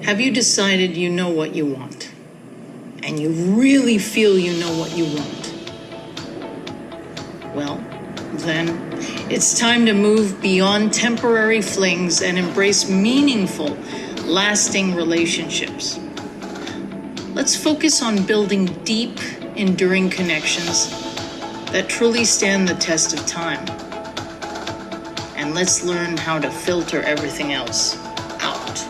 Have you decided you know what you want? And you really feel you know what you want? Well, then it's time to move beyond temporary flings and embrace meaningful, lasting relationships. Let's focus on building deep, enduring connections that truly stand the test of time. And let's learn how to filter everything else out.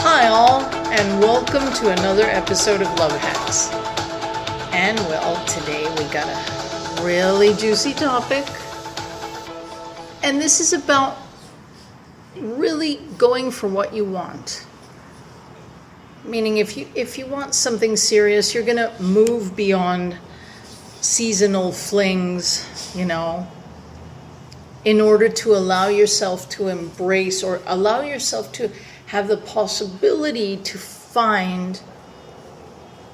Hi all, and welcome to another episode of Love Hacks. And well, today we got a really juicy topic. And this is about really going for what you want. Meaning if you want something serious, you're going to move beyond seasonal flings, in order to allow yourself to embrace or allow yourself to have the possibility to find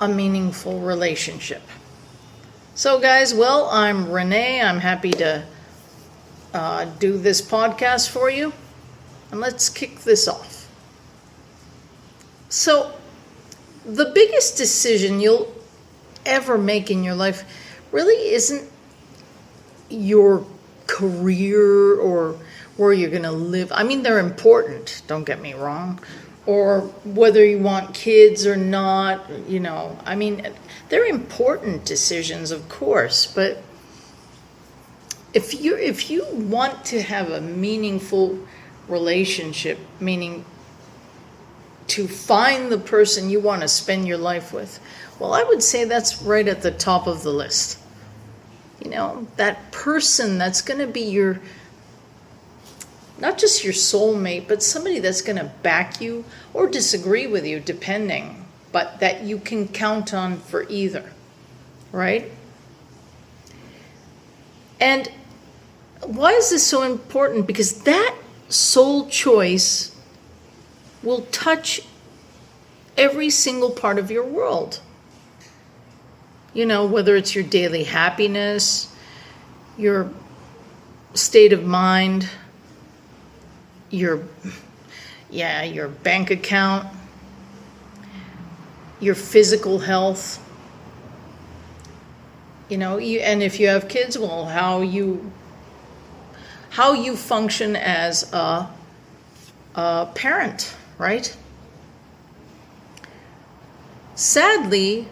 a meaningful relationship. So guys, well, I'm Renee. I'm happy to do this podcast for you. And let's kick this off. So the biggest decision you'll ever make in your life really isn't your career or where you're going to live. I mean, they're important, don't get me wrong. Or whether you want kids or not, I mean, they're important decisions, of course. But if you want to have a meaningful relationship, meaning to find the person you want to spend your life with, well, I would say that's right at the top of the list. That person that's going to be your, not just your soulmate, but somebody that's going to back you or disagree with you, depending, but that you can count on for either, right? And why is this so important? Because that soul choice will touch every single part of your world. Whether it's your daily happiness, your state of mind, your bank account, your physical health, and if you have kids, well, how you function as a parent, right? Sadly,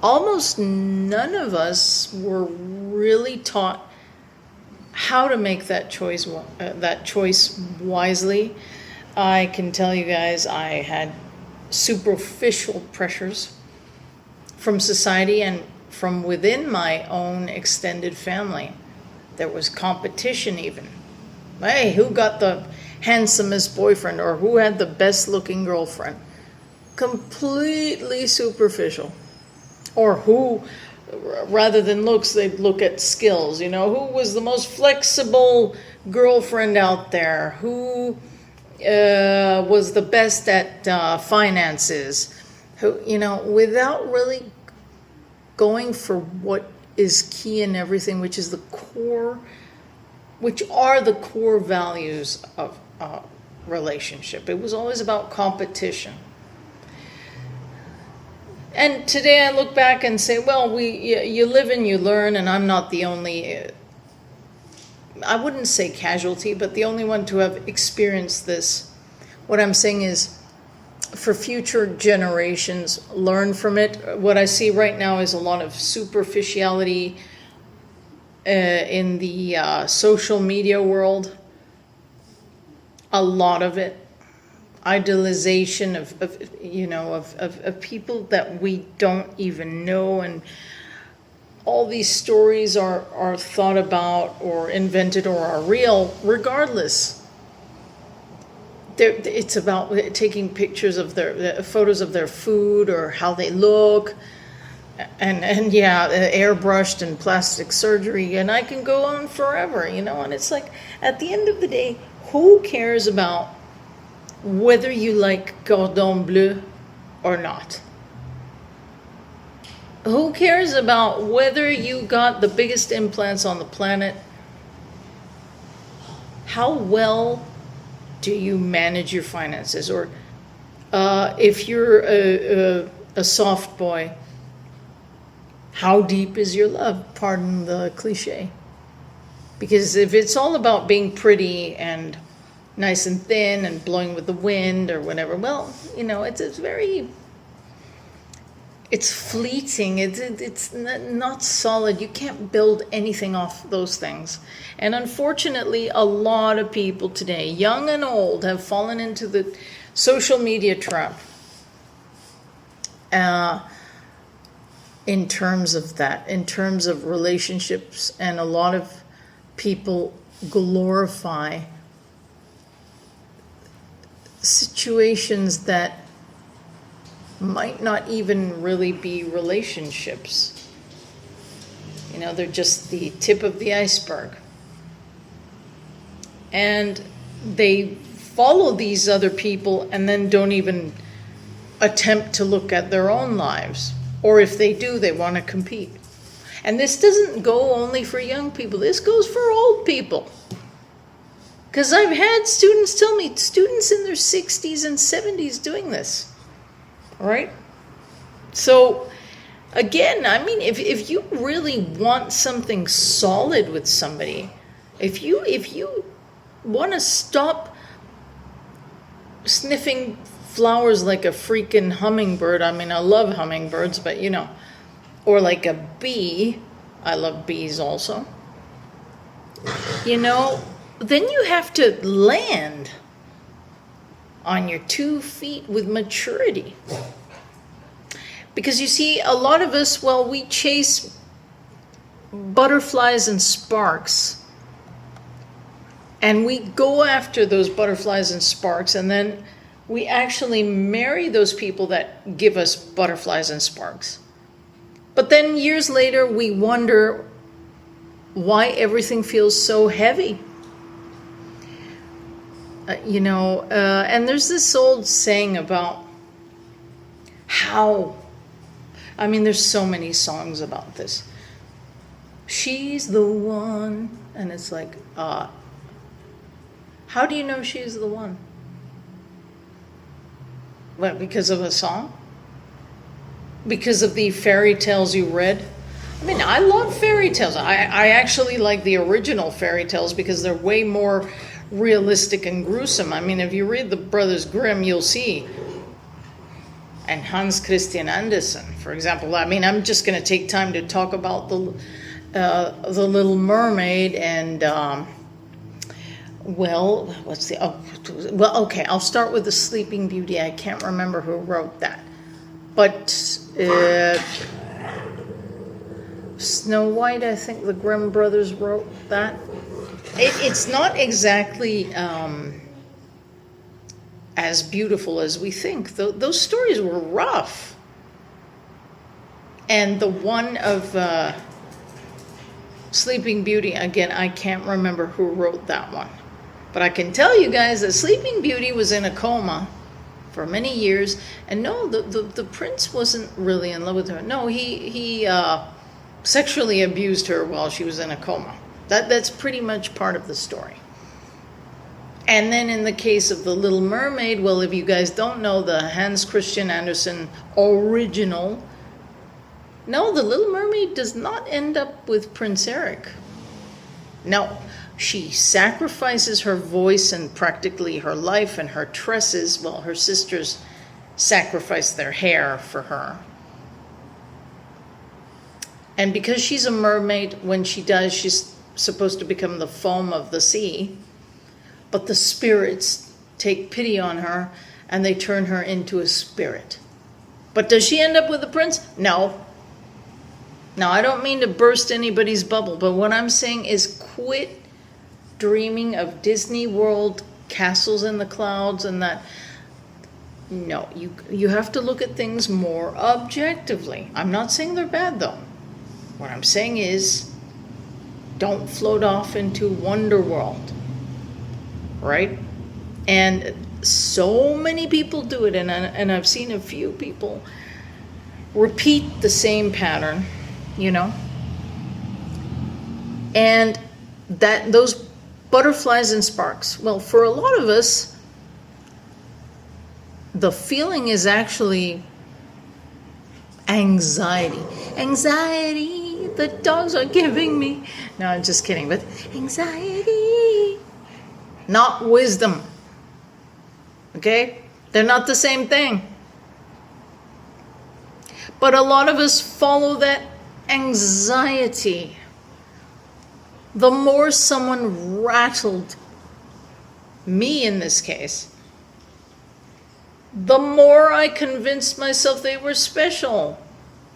almost none of us were really taught how to make that choice wisely. I can tell you guys, I had superficial pressures from society and from within my own extended family. There was competition even. Hey, who got the handsomest boyfriend or who had the best looking girlfriend? Completely superficial. Or who, rather than looks, they'd look at skills. Who was the most flexible girlfriend out there? Who was the best at finances? Who, without really going for what is key in everything, which are the core values of relationship. It was always about competition. And today I look back and say, well, you live and you learn, and I'm not the only, I wouldn't say casualty, but the only one to have experienced this. What I'm saying is, for future generations, learn from it. What I see right now is a lot of superficiality in the social media world. A lot of it. Idealization of people that we don't even know, and all these stories are thought about or invented or are real regardless. it's about taking pictures of their photos of their food or how they look, and yeah, airbrushed and plastic surgery, and I can go on forever, you know. And it's like, at the end of the day, who cares about whether you like cordon bleu or not? Who cares about whether you got the biggest implants on the planet? How well do you manage your finances? Or if you're a soft boy, how deep is your love? Pardon the cliche. Because if it's all about being pretty and nice and thin and blowing with the wind or whatever, well, you know, it's very... It's fleeting. It's not solid. You can't build anything off those things. And unfortunately, a lot of people today, young and old, have fallen into the social media trap in terms of that, in terms of relationships. And a lot of people glorify situations that might not even really be relationships. You know, they're just the tip of the iceberg. And they follow these other people and then don't even attempt to look at their own lives. Or if they do, they want to compete. And this doesn't go only for young people. This goes for old people. Because I've had students tell me, students in their 60s and 70s doing this. All right? So, again, I mean, if you really want something solid with somebody, if you want to stop sniffing flowers like a freaking hummingbird, I mean, I love hummingbirds, but you know, or like a bee, I love bees also, you know, then you have to land on your 2 feet with maturity. Because you see, a lot of us, well, we chase butterflies and sparks. And we go after those butterflies and sparks, and then we actually marry those people that give us butterflies and sparks. But then years later, we wonder why everything feels so heavy. You know, and there's this old saying about how, I mean, there's so many songs about this. She's the one, and it's like, how do you know she's the one? What, because of a song? Because of the fairy tales you read? I mean, I love fairy tales. I actually like the original fairy tales because they're way more realistic and gruesome. I mean, if you read the Brothers Grimm, you'll see. And Hans Christian Andersen, for example. I mean, I'm just going to take time to talk about the Little Mermaid and, well, what's the, well, okay, I'll start with the Sleeping Beauty. I can't remember who wrote that. But Snow White, I think the Grimm brothers wrote that. It's not exactly as beautiful as we think. Those stories were rough. And the one of Sleeping Beauty, again, I can't remember who wrote that one. But I can tell you guys that Sleeping Beauty was in a coma for many years. And no, the prince wasn't really in love with her. No, he sexually abused her while she was in a coma. That's pretty much part of the story. And then in the case of The Little Mermaid, well, if you guys don't know the Hans Christian Andersen original, no, The Little Mermaid does not end up with Prince Eric. No, she sacrifices her voice and practically her life and her tresses. Well, her sisters sacrifice their hair for her. And because she's a mermaid, when she dies, she's supposed to become the foam of the sea. But the spirits take pity on her and they turn her into a spirit. But does she end up with the prince? No. Now, I don't mean to burst anybody's bubble, but what I'm saying is quit dreaming of Disney World castles in the clouds and that. No, you have to look at things more objectively. I'm not saying they're bad though. What I'm saying is, don't float off into wonder world, right? And so many people do it, and I've seen a few people repeat the same pattern, you know, and that those butterflies and sparks. Well, for a lot of us, the feeling is actually anxiety. Anxiety, the dogs are giving me. No, I'm just kidding, but anxiety, not wisdom. Okay? They're not the same thing. But a lot of us follow that anxiety. The more someone rattled me in this case, the more I convinced myself they were special.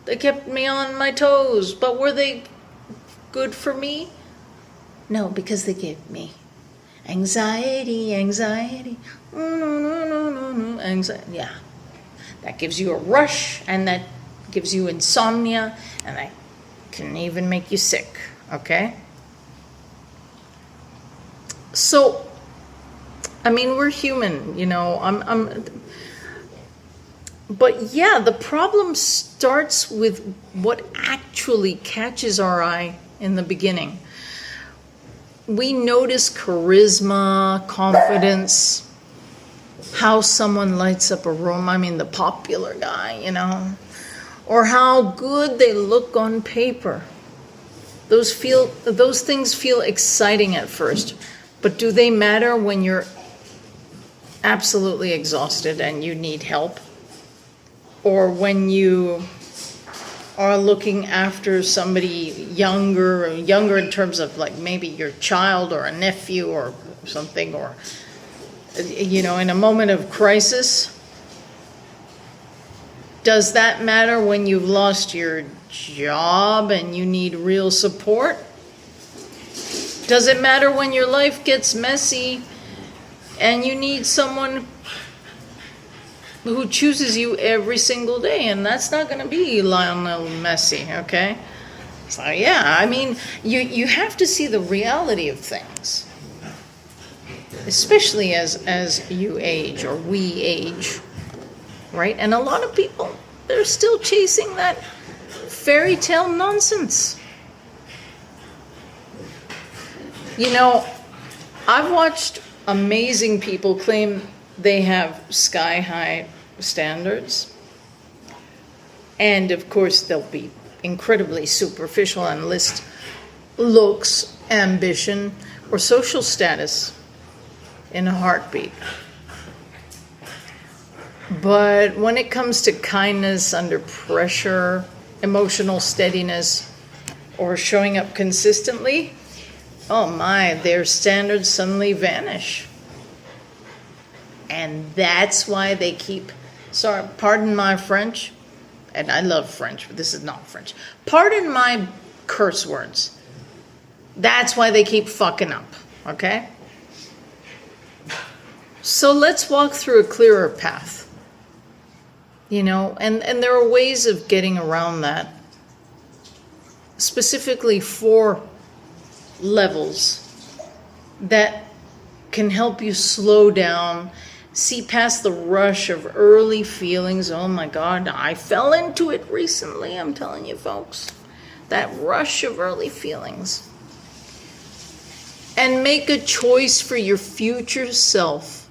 They kept me on my toes. But were they good for me? No, because they gave me anxiety. Anxiety. Yeah. That gives you a rush, and that gives you insomnia, and that can even make you sick. Okay? So, I mean, we're human, you know. But yeah, the problem starts with what actually catches our eye in the beginning. We notice charisma, confidence, how someone lights up a room. I mean, the popular guy, you know, or how good they look on paper. Those things feel exciting at first, but do they matter when you're absolutely exhausted and you need help? Or when you are looking after somebody younger in terms of like maybe your child or a nephew or something, or, you know, in a moment of crisis? Does that matter when you've lost your job and you need real support? Does it matter when your life gets messy and you need someone who chooses you every single day? And that's not going to be Lionel Messi, okay? So yeah, I mean, you have to see the reality of things, especially as you age or we age, right? And a lot of people, they're still chasing that fairy tale nonsense. You know, I've watched amazing people claim they have sky-high standards. And of course, they'll be incredibly superficial and list looks, ambition, or social status in a heartbeat. But when it comes to kindness under pressure, emotional steadiness, or showing up consistently, oh my, their standards suddenly vanish. And that's why they keep, sorry, pardon my French, and I love French, but this is not French. Pardon my curse words. That's why they keep fucking up, okay? So let's walk through a clearer path. You know, and there are ways of getting around that. Specifically 4 levels that can help you slow down, see past the rush of early feelings. Oh my God, I fell into it recently, I'm telling you folks. That rush of early feelings. And make a choice for your future self.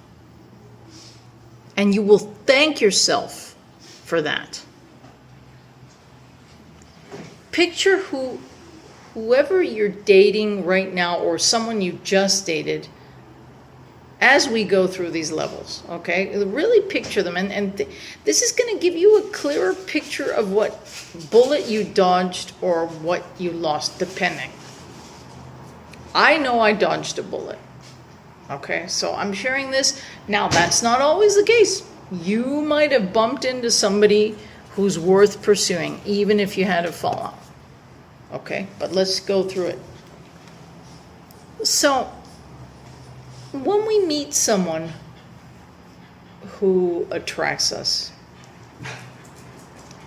And you will thank yourself for that. Picture whoever you're dating right now, or someone you just dated, as we go through these levels, okay? Really picture them, and this is going to give you a clearer picture of what bullet you dodged or what you lost, depending. I know I dodged a bullet, okay? So I'm sharing this. Now, that's not always the case. You might have bumped into somebody who's worth pursuing, even if you had a fallout. Okay, but let's go through it. So, when we meet someone who attracts us,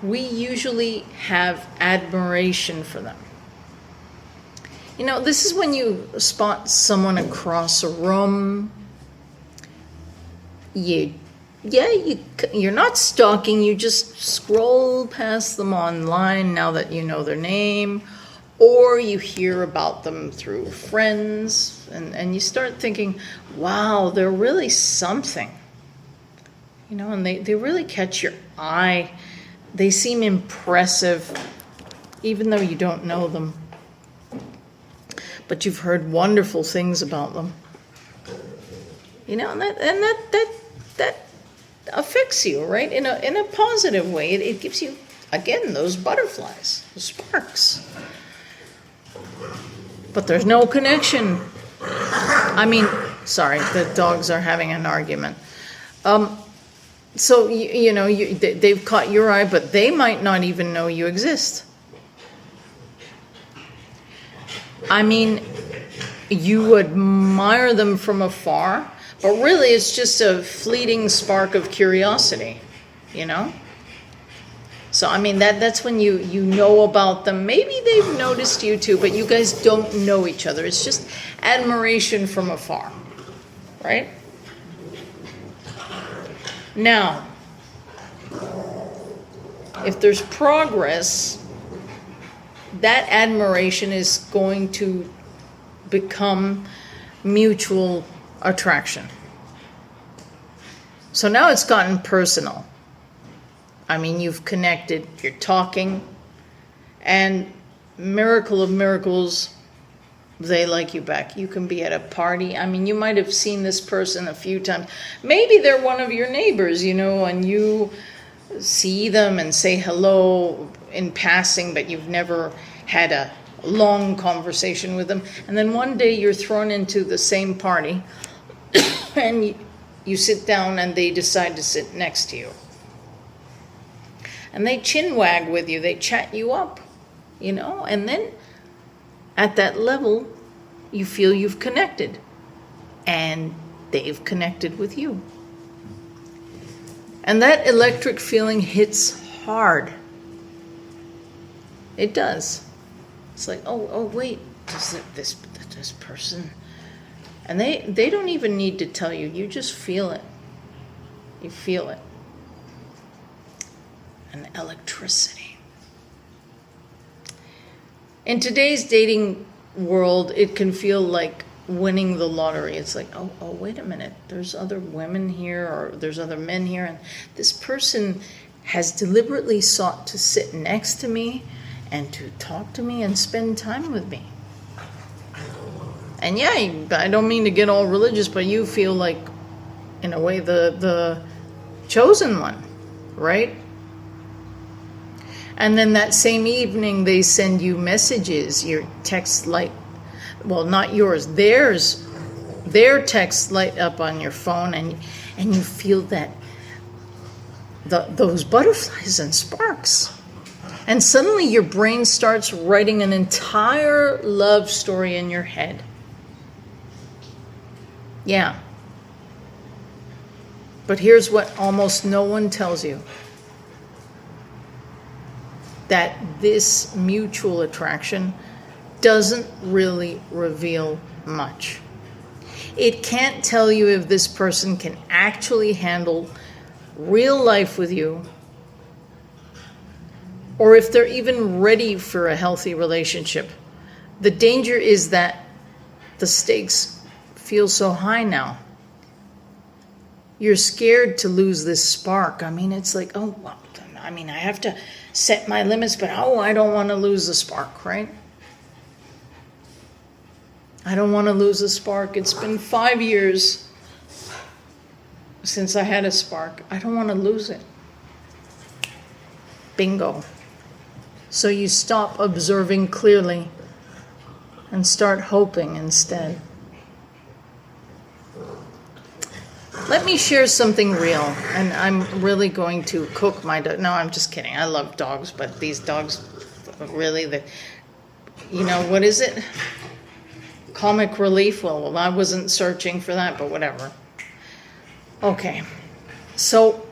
we usually have admiration for them. You know, this is when you spot someone across a room. You're not stalking, you just scroll past them online now that you know their name, or you hear about them through friends, and you start thinking, wow, they're really something. You know, and they really catch your eye. They seem impressive, even though you don't know them. But you've heard wonderful things about them. You know, and that affects you, right? In a positive way. It gives you, again, those butterflies, the sparks. But there's no connection. I mean, sorry, the dogs are having an argument. So, they've caught your eye, but they might not even know you exist. I mean, you admire them from afar, but really it's just a fleeting spark of curiosity, you know? So, I mean, that's when you know about them. Maybe they've noticed you too, but you guys don't know each other. It's just admiration from afar, right? Now, if there's progress, that admiration is going to become mutual attraction. So now it's gotten personal. I mean, you've connected, you're talking, and miracle of miracles, they like you back. You can be at a party. I mean, you might have seen this person a few times. Maybe they're one of your neighbors, you know, and you see them and say hello in passing, but you've never had a long conversation with them. And then one day you're thrown into the same party and you sit down and they decide to sit next to you. And they chin wag with you, they chat you up, you know, and then at that level, you feel you've connected and they've connected with you. And that electric feeling hits hard. It does. It's like, oh wait, this person. And they don't even need to tell you. You just feel it. You feel it. An electricity. In today's dating world, it can feel like winning the lottery. It's like, oh, wait a minute. There's other women here, or there's other men here, and this person has deliberately sought to sit next to me and to talk to me and spend time with me. And yeah, I don't mean to get all religious, but you feel like, in a way, the chosen one, right? And then that same evening, they send you messages, your text light, well, not yours, theirs, their text light up on your phone, and you feel that, those butterflies and sparks. And suddenly your brain starts writing an entire love story in your head. Yeah. But here's what almost no one tells you. That this mutual attraction doesn't really reveal much. It can't tell you if this person can actually handle real life with you, or if they're even ready for a healthy relationship. The danger is that the stakes feel so high now. You're scared to lose this spark. I mean, it's like, oh, well, I mean, I have to set my limits, but I don't want to lose the spark, right? I don't want to lose the spark. It's been 5 years since I had a spark. I don't want to lose it. Bingo. So you stop observing clearly and start hoping instead. Let me share something real, and I'm really going to cook my dog. No, I'm just kidding. I love dogs, but these dogs, really, you know, what is it? Comic relief. Well, I wasn't searching for that, but whatever. Okay. So,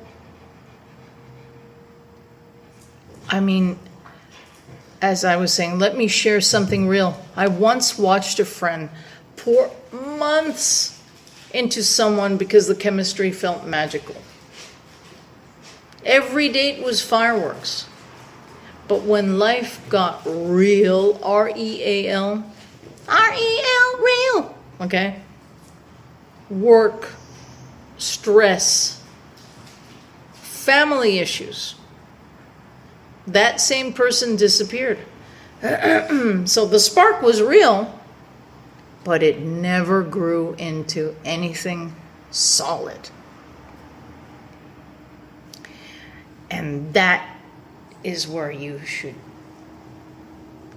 I mean, as I was saying, let me share something real. I once watched a friend pour months into someone because the chemistry felt magical. Every date was fireworks. But when life got real, R-E-A-L, R-E-L, real, okay? Work, stress, family issues. That same person disappeared. So the spark was real, but it never grew into anything solid. And that is where you should,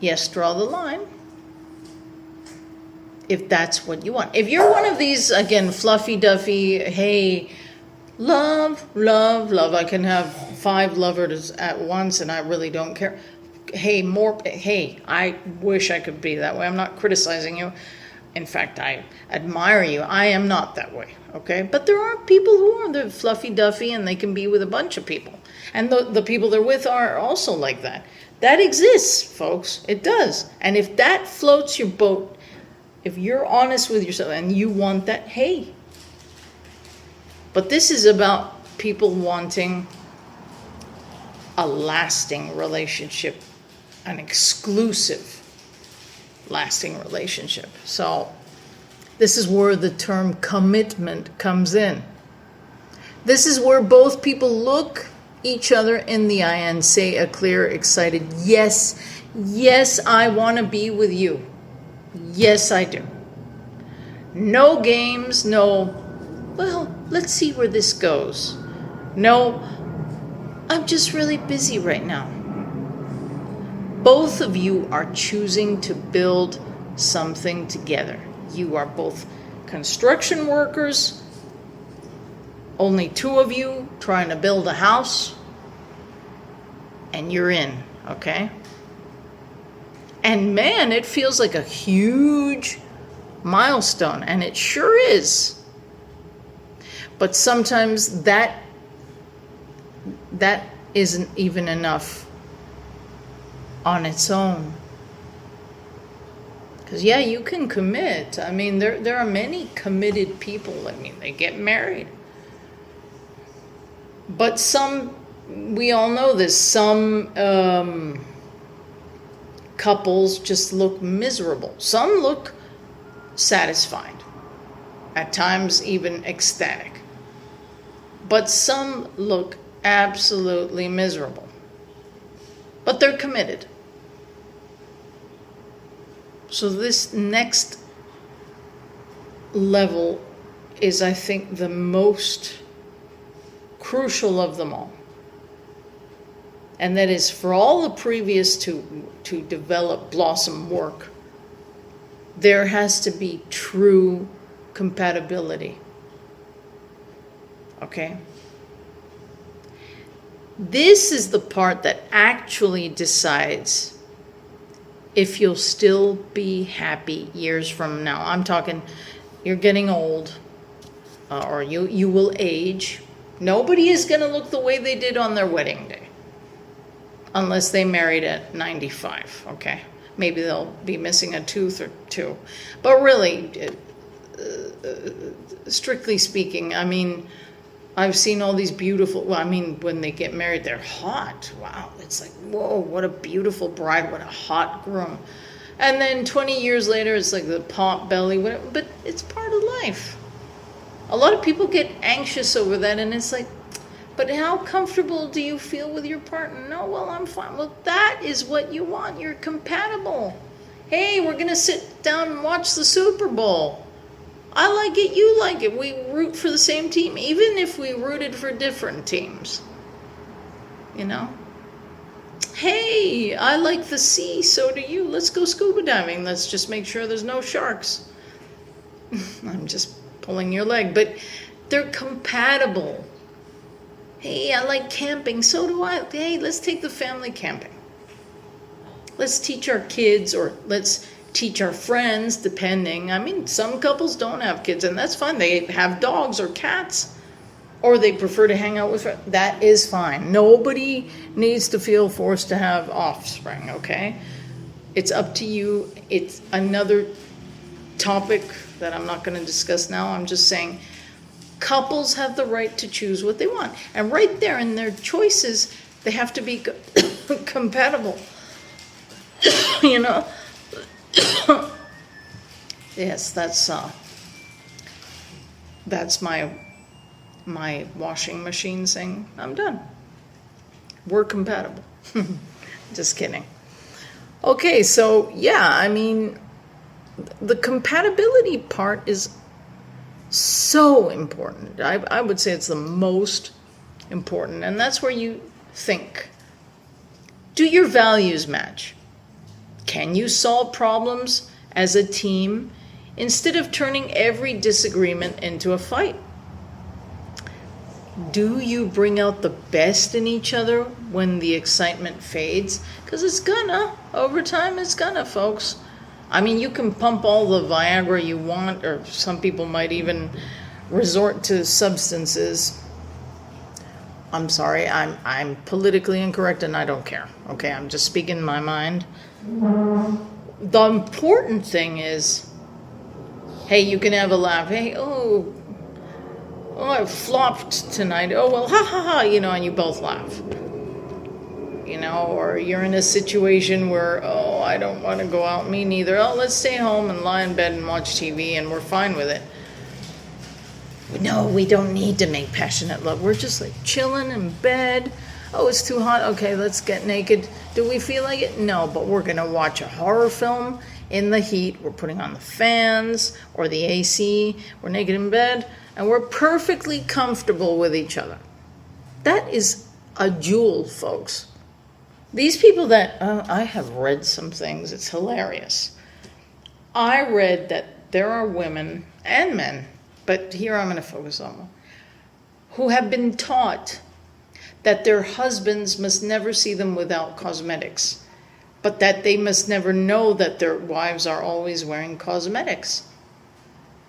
yes, draw the line. If that's what you want. If you're one of these, again, fluffy duffy, hey, love, love, love, I can have 5 lovers at once and I really don't care. Hey, I wish I could be that way. I'm not criticizing you. In fact, I admire you. I am not that way, okay? But there are people who are, they're fluffy duffy and they can be with a bunch of people. And the people they're with are also like that. That exists, folks. It does. And if that floats your boat, if you're honest with yourself and you want that, hey. But this is about people wanting a lasting relationship, an exclusive lasting relationship. So this is where the term commitment comes in. This is where both people look each other in the eye and say a clear, excited, yes, yes, I want to be with you. Yes, I do. No games, no, well, let's see where this goes. No, I'm just really busy right now. Both of you are choosing to build something together. You are both construction workers, only 2 of you trying to build a house, and you're in, okay? And man, it feels like a huge milestone, and it sure is. But sometimes that isn't even enough on its own. Because yeah, you can commit. I mean, there are many committed people. I mean, they get married. But some, we all know this, some couples just look miserable. Some look satisfied, at times even ecstatic. But some look absolutely miserable. But they're committed. So this next level is, I think, the most crucial of them all. And that is for all the previous to develop, blossom, work, there has to be true compatibility. Okay? This is the part that actually decides if you'll still be happy years from now. I'm talking, you're getting old, or you will age. Nobody is going to look the way they did on their wedding day, unless they married at 95, okay? Maybe they'll be missing a tooth or 2. But really, strictly speaking, I mean, I've seen all these beautiful, well, I mean, when they get married, they're hot. Wow, it's like, whoa, what a beautiful bride, what a hot groom. And then 20 years later, it's like the pot belly, whatever, but it's part of life. A lot of people get anxious over that, and it's like, but how comfortable do you feel with your partner? No, well, I'm fine. Well, that is what you want. You're compatible. Hey, we're going to sit down and watch the Super Bowl. I like it, you like it. We root for the same team, even if we rooted for different teams. You know? Hey, I like the sea, so do you. Let's go scuba diving. Let's just make sure there's no sharks. I'm just pulling your leg, but they're compatible. Hey, I like camping, so do I. Hey, let's take the family camping. Let's teach our kids, or let's teach our friends, depending. I mean, some couples don't have kids, and that's fine. They have dogs or cats, or they prefer to hang out with friends. That is fine. Nobody needs to feel forced to have offspring, okay? It's up to you. It's another topic that I'm not going to discuss now. I'm just saying couples have the right to choose what they want. And right there in their choices, they have to be compatible. You know? Yes, that's my washing machine saying, I'm done. We're compatible. Just kidding. Okay, so yeah, I mean, the compatibility part is so important. I would say it's the most important, and that's where you think. Do your values match? Can you solve problems as a team instead of turning every disagreement into a fight? Do you bring out the best in each other when the excitement fades? Because over time it's gonna, folks. I mean, you can pump all the Viagra you want, or some people might even resort to substances. I'm sorry, I'm politically incorrect and I don't care. Okay, I'm just speaking my mind. The important thing is, hey, you can have a laugh. Hey, oh, I flopped tonight. Oh, well, ha ha ha, and you both laugh. Or you're in a situation where, oh, I don't want to go out, me neither. Oh, let's stay home and lie in bed and watch TV, and we're fine with it. No, we don't need to make passionate love. We're just like chilling in bed. Oh, it's too hot. Okay, let's get naked. Do we feel like it? No, but we're going to watch a horror film in the heat. We're putting on the fans or the AC. We're naked in bed, and we're perfectly comfortable with each other. That is a jewel, folks. These people that, I have read some things, it's hilarious. I read that there are women and men, but here I'm going to focus on one, who have been taught that their husbands must never see them without cosmetics, but that they must never know that their wives are always wearing cosmetics.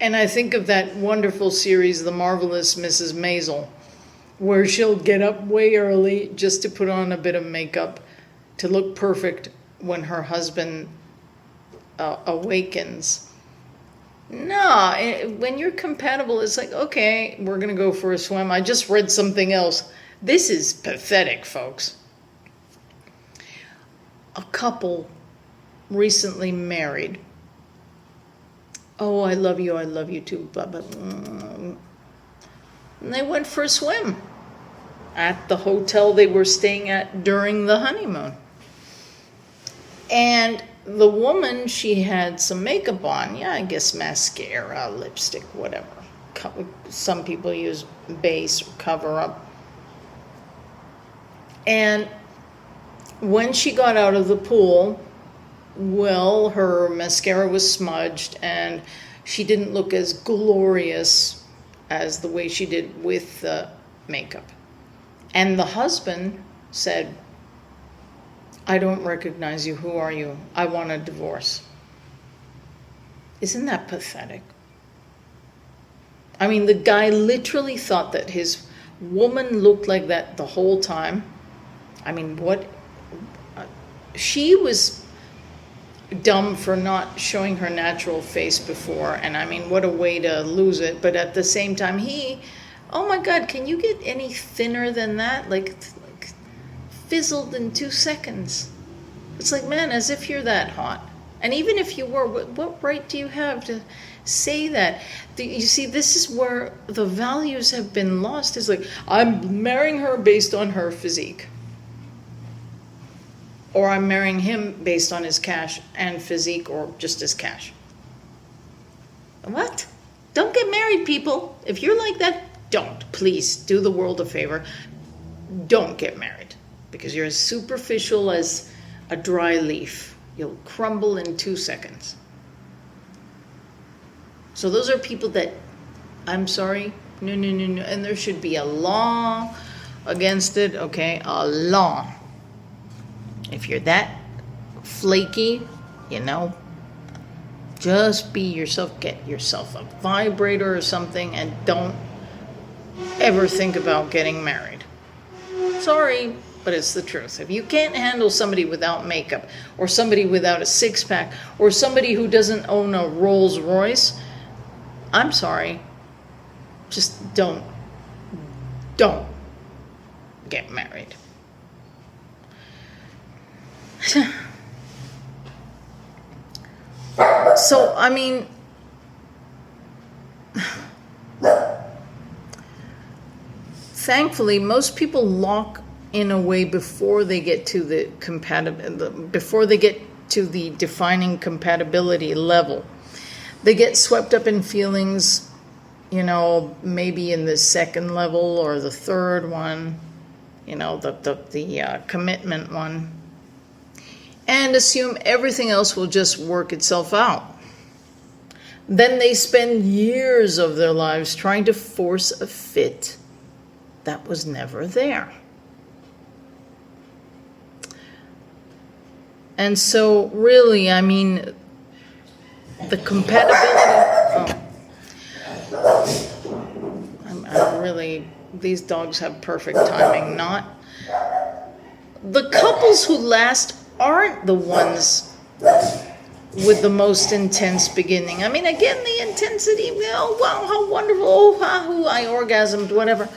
And I think of that wonderful series, The Marvelous Mrs. Maisel, where she'll get up way early just to put on a bit of makeup to look perfect when her husband awakens. No, when you're compatible, it's like, okay, we're going to go for a swim. I just read something else. This is pathetic, folks. A couple recently married. Oh, I love you too, blah, blah, blah. And they went for a swim at the hotel they were staying at during the honeymoon. And the woman, she had some makeup on. Yeah, I guess mascara, lipstick, whatever. Some people use base or cover up. And when she got out of the pool, well, her mascara was smudged and she didn't look as glorious as the way she did with the makeup. And the husband said, I don't recognize you. Who are you? I want a divorce. Isn't that pathetic? I mean, the guy literally thought that his woman looked like that the whole time. I mean, she was dumb for not showing her natural face before. And I mean, what a way to lose it. But at the same time, oh my God, can you get any thinner than that? Like fizzled in 2 seconds. It's like, man, as if you're that hot. And even if you were, what right do you have to say that? You see, this is where the values have been lost. It's like, I'm marrying her based on her physique. Or I'm marrying him based on his cash and physique, or just his cash. What? Don't get married, people. If you're like that, don't. Please do the world a favor. Don't get married, because you're as superficial as a dry leaf. You'll crumble in 2 seconds. So those are people that, I'm sorry, no. And there should be a law against it, okay? A law. If you're that flaky, Just be yourself. Get yourself a vibrator or something, and don't ever think about getting married. Sorry, but it's the truth. If you can't handle somebody without makeup, or somebody without a six-pack, or somebody who doesn't own a Rolls Royce, I'm sorry. Just don't get married. So, I mean, thankfully, most people lock in a way before they get to the defining compatibility level. They get swept up in feelings, maybe in the second level or the third one, the commitment one, and assume everything else will just work itself out. Then they spend years of their lives trying to force a fit that was never there. And so, really, I mean, the compatibility... these dogs have perfect timing. The couples who last aren't the ones with the most intense beginning. I mean, again, the intensity, oh, wow, how wonderful, oh, I orgasmed, whatever.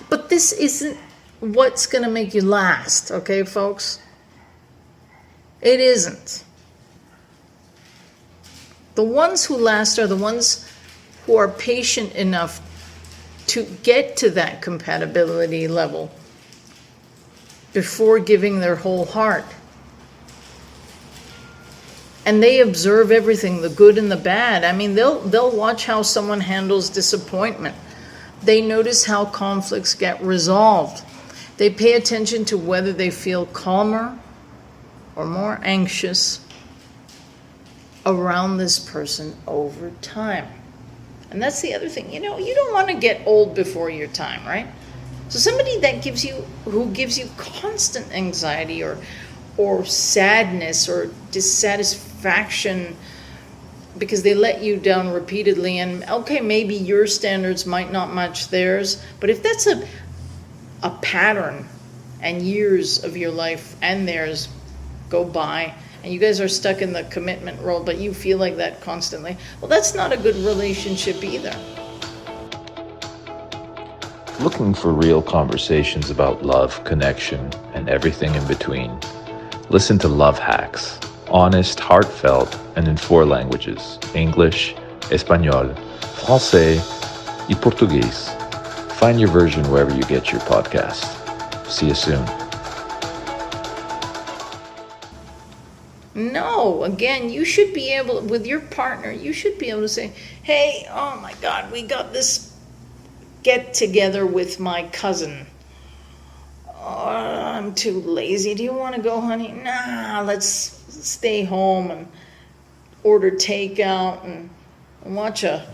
But this isn't what's going to make you last, okay, folks? It isn't. The ones who last are the ones who are patient enough to get to that compatibility level before giving their whole heart. And they observe everything, the good and the bad. I mean, they'll watch how someone handles disappointment. They notice how conflicts get resolved. They pay attention to whether they feel calmer or more anxious around this person over time. And that's the other thing. You don't want to get old before your time, right? So somebody who gives you constant anxiety or sadness or dissatisfaction because they let you down repeatedly, and okay, maybe your standards might not match theirs, but if that's a pattern and years of your life and theirs go by and you guys are stuck in the commitment role, but you feel like that constantly, well, that's not a good relationship either. Looking for real conversations about love, connection, and everything in between? Listen to Love Hacks. Honest, heartfelt, and in 4 languages: English, Espanol, Francais, and Portuguese. Find your version wherever you get your podcast. See you soon. No, again, you should be able, with your partner, you should be able to say, hey, oh my God, we got this get together with my cousin. Oh, I'm too lazy. Do you want to go, honey? Nah, let's stay home and order takeout and watch a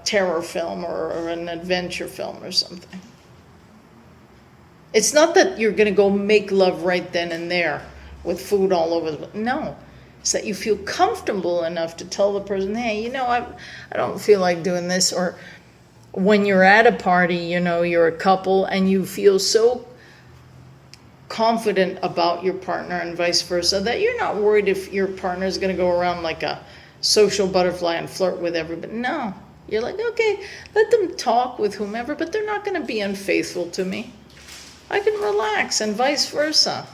terror film or an adventure film or something. It's not that you're going to go make love right then and there with food all over. No, it's that you feel comfortable enough to tell the person, hey, I don't feel like doing this. Or when you're at a party, you're a couple and you feel so confident about your partner and vice versa that you're not worried if your partner is going to go around like a social butterfly and flirt with everybody. No, you're like, okay, let them talk with whomever, but they're not going to be unfaithful to me. I can relax, and vice versa.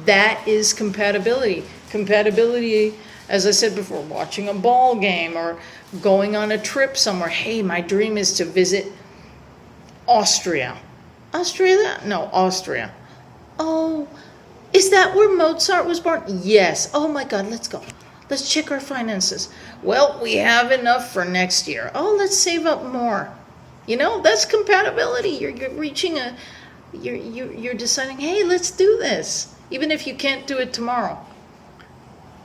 That is compatibility. Compatibility, as I said before, watching a ball game or going on a trip somewhere. Hey, my dream is to visit Austria. Austria? No, Austria. Oh, is that where Mozart was born? Yes. Oh my God, let's go. Let's check our finances. Well, we have enough for next year. Oh, let's save up more. That's compatibility. You're reaching you're deciding, hey, let's do this, even if you can't do it tomorrow.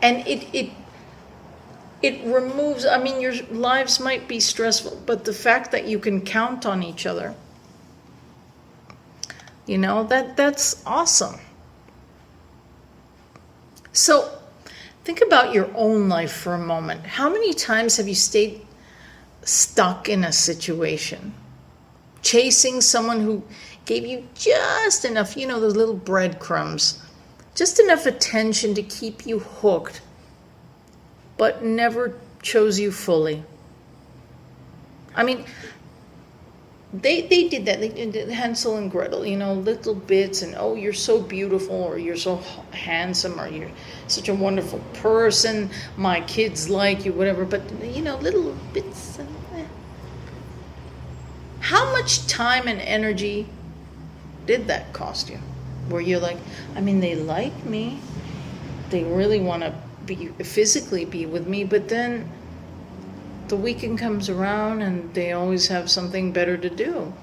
And it removes, I mean, your lives might be stressful, but the fact that you can count on each other, that's awesome. So Think about your own life for a moment. How many times have you stayed stuck in a situation, chasing someone who gave you just enough, those little breadcrumbs, just enough attention to keep you hooked, but never chose you fully? I mean, they did that. They did Hansel and Gretel, little bits, and oh, you're so beautiful, or you're so handsome, or you're such a wonderful person, my kids like you, whatever, but little bits. How much time and energy did that cost you? Where you're like, they like me, they really want to physically be with me, but then the weekend comes around and they always have something better to do.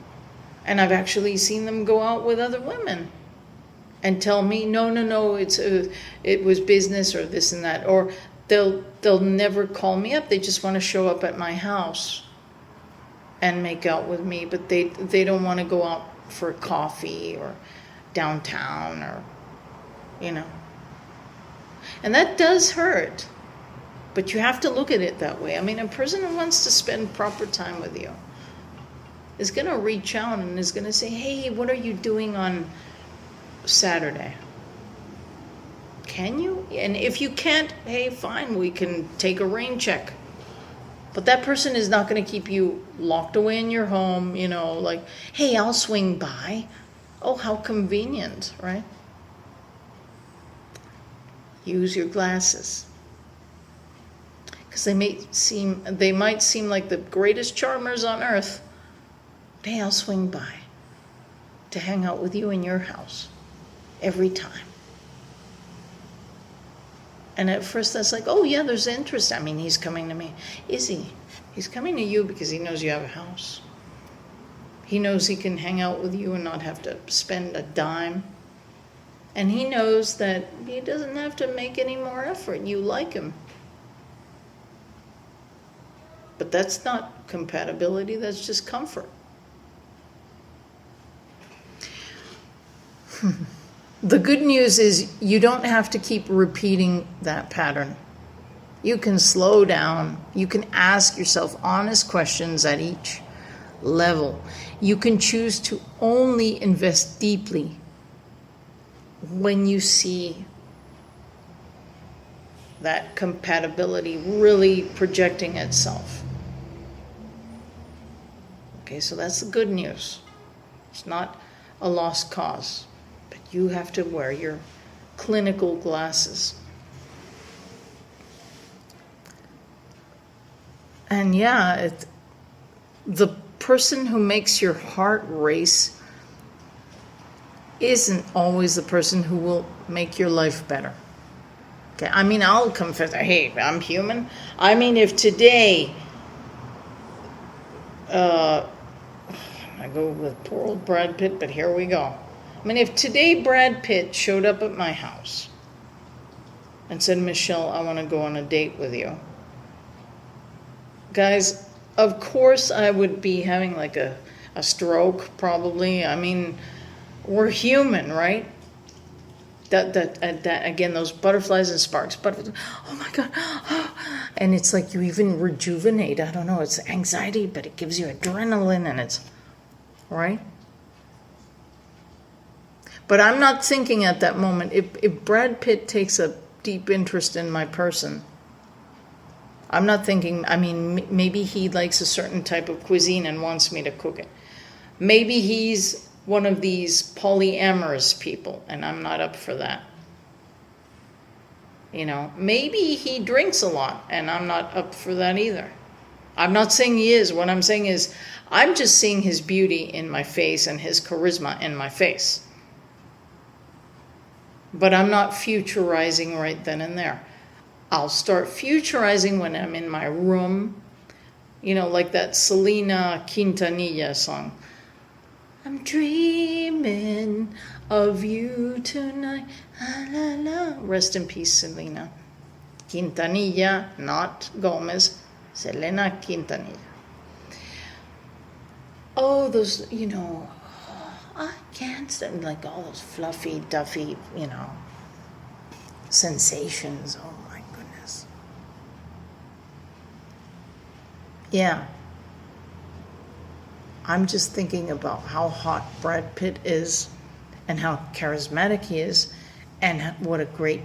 And I've actually seen them go out with other women and tell me, no, it was business or this and that. Or they'll never call me up. They just want to show up at my house and make out with me, but they don't want to go out for coffee or downtown or, And that does hurt. But you have to look at it that way. A person who wants to spend proper time with you is going to reach out and is going to say, hey, what are you doing on Saturday? Can you? And if you can't, hey, fine, we can take a rain check. But that person is not going to keep you locked away in your home, like, hey, I'll swing by. Oh, how convenient, right? Use your glasses. Because they might seem like the greatest charmers on earth. Hey, I'll swing by to hang out with you in your house every time. And at first that's like, oh yeah, there's interest. He's coming to me. Is he? He's coming to you because he knows you have a house. He knows he can hang out with you and not have to spend a dime. And he knows that he doesn't have to make any more effort. You like him. But that's not compatibility, that's just comfort. The good news is you don't have to keep repeating that pattern. You can slow down. You can ask yourself honest questions at each level. You can choose to only invest deeply when you see that compatibility really projecting itself. Okay, so that's the good news. It's not a lost cause, but you have to wear your clinical glasses. And yeah, the person who makes your heart race isn't always the person who will make your life better. Okay, I'll confess, hey, I'm human. If today, I go with poor old Brad Pitt, but here we go. If today Brad Pitt showed up at my house and said, Michelle, I want to go on a date with you. Guys, of course I would be having like a stroke, probably. We're human, right? That again, those butterflies and sparks. Oh my God. And it's like you even rejuvenate. I don't know, it's anxiety, but it gives you adrenaline and it's, right? But I'm not thinking at that moment, if Brad Pitt takes a deep interest in my person, I'm not thinking, maybe he likes a certain type of cuisine and wants me to cook it. Maybe he's one of these polyamorous people, and I'm not up for that. Maybe he drinks a lot, and I'm not up for that either. I'm not saying he is. What I'm saying is, I'm just seeing his beauty in my face and his charisma in my face. But I'm not futurizing right then and there. I'll start futurizing when I'm in my room, like that Selena Quintanilla song. I'm dreaming of you tonight. La, la, la. Rest in peace, Selena Quintanilla, not Gomez. Selena Quintanilla. Oh, those, I can't stand, like all those fluffy, duffy, sensations. Oh my Yeah. I'm just thinking about how hot Brad Pitt is and how charismatic he is and what a great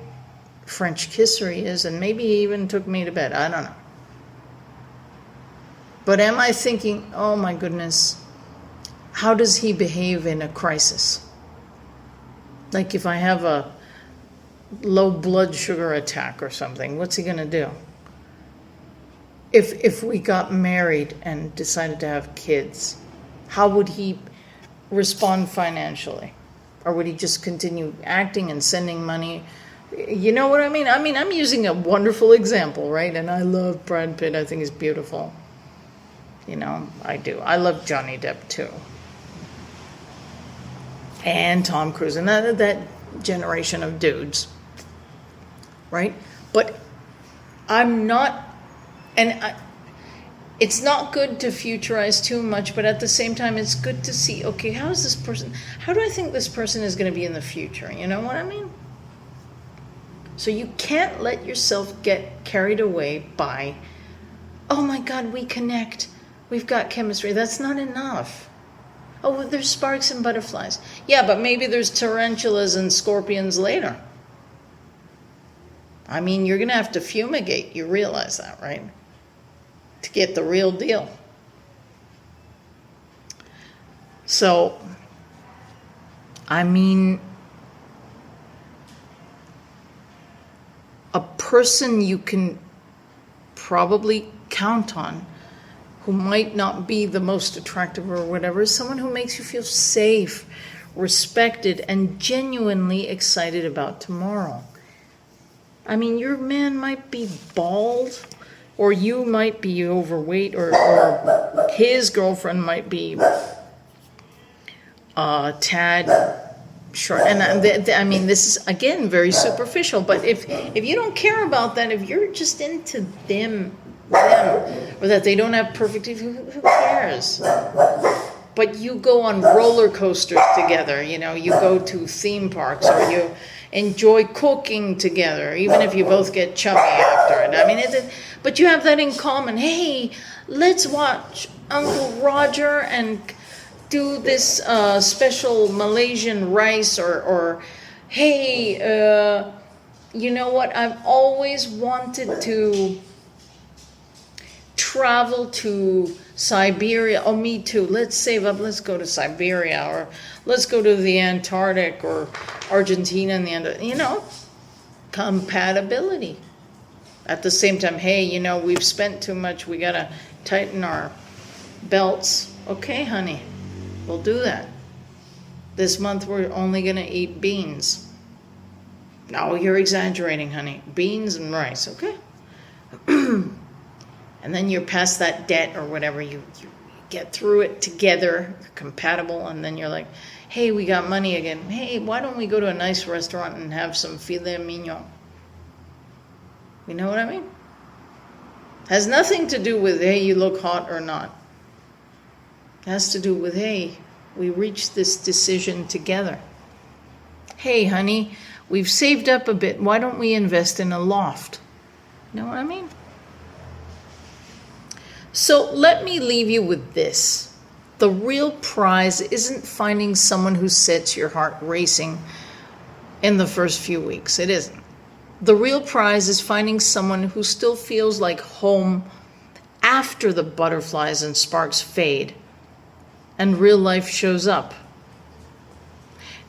French kisser he is, and maybe he even took me to bed. I don't know. But am I thinking, oh my goodness, how does he behave in a crisis? Like if I have a low blood sugar attack or something, what's he going to do? If we got married and decided to have kids, how would he respond financially? Or would he just continue acting and sending money? You know what I mean? I'm using a wonderful example, right? And I love Brad Pitt. I think he's beautiful. You know, I do. I love Johnny Depp too. And Tom Cruise and that generation of dudes. Right? But I'm not, it's not good to futurize too much, but at the same time, it's good to see, okay, how do I think this person is going to be in the future? You know what I mean? So you can't let yourself get carried away by, oh my God, we connect. We've got chemistry. That's not enough. Oh, there's sparks and butterflies. Yeah, but maybe there's tarantulas and scorpions later. I mean, you're going to have to fumigate. You realize that, right? To get the real deal. So, I mean, a person you can probably count on who might not be the most attractive or whatever is someone who makes you feel safe, respected, and genuinely excited about tomorrow. I mean, your man might be bald, or you might be overweight, or his girlfriend might be tad short. And I mean, this is, again, very superficial. But if you don't care about that, if you're just into them, or that they don't have perfect teeth, who cares? But you go on roller coasters together, you know, you go to theme parks, or you enjoy cooking together, even if you both get chubby after it. I mean, but you have that in common. Hey, let's watch Uncle Roger and do this special Malaysian rice, or hey, you know what? I've always wanted to travel to Siberia. Oh, me too. Let's save up. Let's go to Siberia, or let's go to the Antarctic, or Argentina and the end. You know, compatibility. At the same time, hey, you know, we've spent too much. We gotta tighten our belts. Okay, honey, we'll do that. This month we're only gonna eat beans. No, you're exaggerating, honey. Beans and rice, okay? And then you're past that debt or whatever. You get through it together, you're compatible, and then you're like, hey, we got money again. Hey, why don't we go to a nice restaurant and have some filet mignon? You know what I mean? Has nothing to do with, hey, you look hot or not. It has to do with, hey, we reached this decision together. Hey, honey, we've saved up a bit. Why don't we invest in a loft? You know what I mean? So let me leave you with this. The real prize isn't finding someone who sets your heart racing in the first few weeks. It isn't. The real prize is finding someone who still feels like home after the butterflies and sparks fade and real life shows up.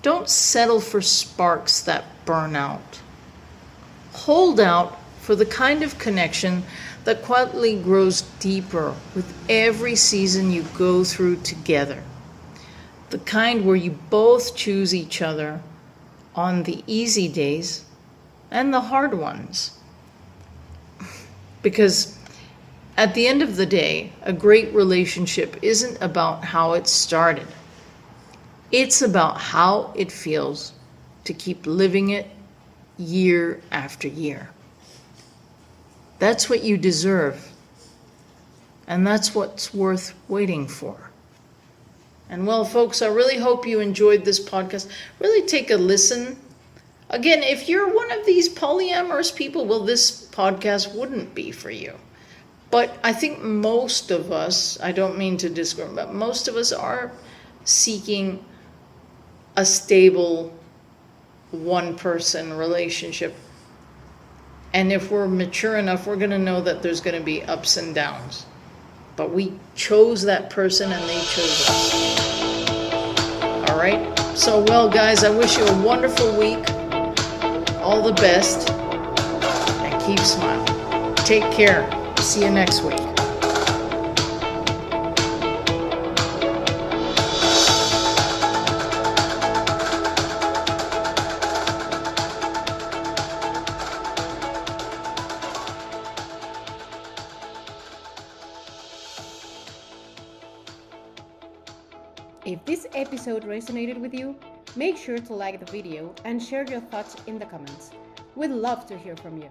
Don't settle for sparks that burn out. Hold out for the kind of connection that quietly grows deeper with every season you go through together. The kind where you both choose each other on the easy days and the hard ones. Because at the end of the day, a great relationship isn't about how it started. It's about how it feels to keep living it year after year. That's what you deserve. And that's what's worth waiting for. And well, folks, I really hope you enjoyed this podcast. Really take a listen. Again, if you're one of these polyamorous people, well, this podcast wouldn't be for you. But I think most of us, I don't mean to discriminate, but most of us are seeking a stable one-person relationship. And if we're mature enough, we're going to know that there's going to be ups and downs. But we chose that person and they chose us. All right? So, well, guys, I wish you a wonderful week. All the best. And keep smiling. Take care. See you next week. If this episode resonated with you, make sure to like the video and share your thoughts in the comments. We'd love to hear from you.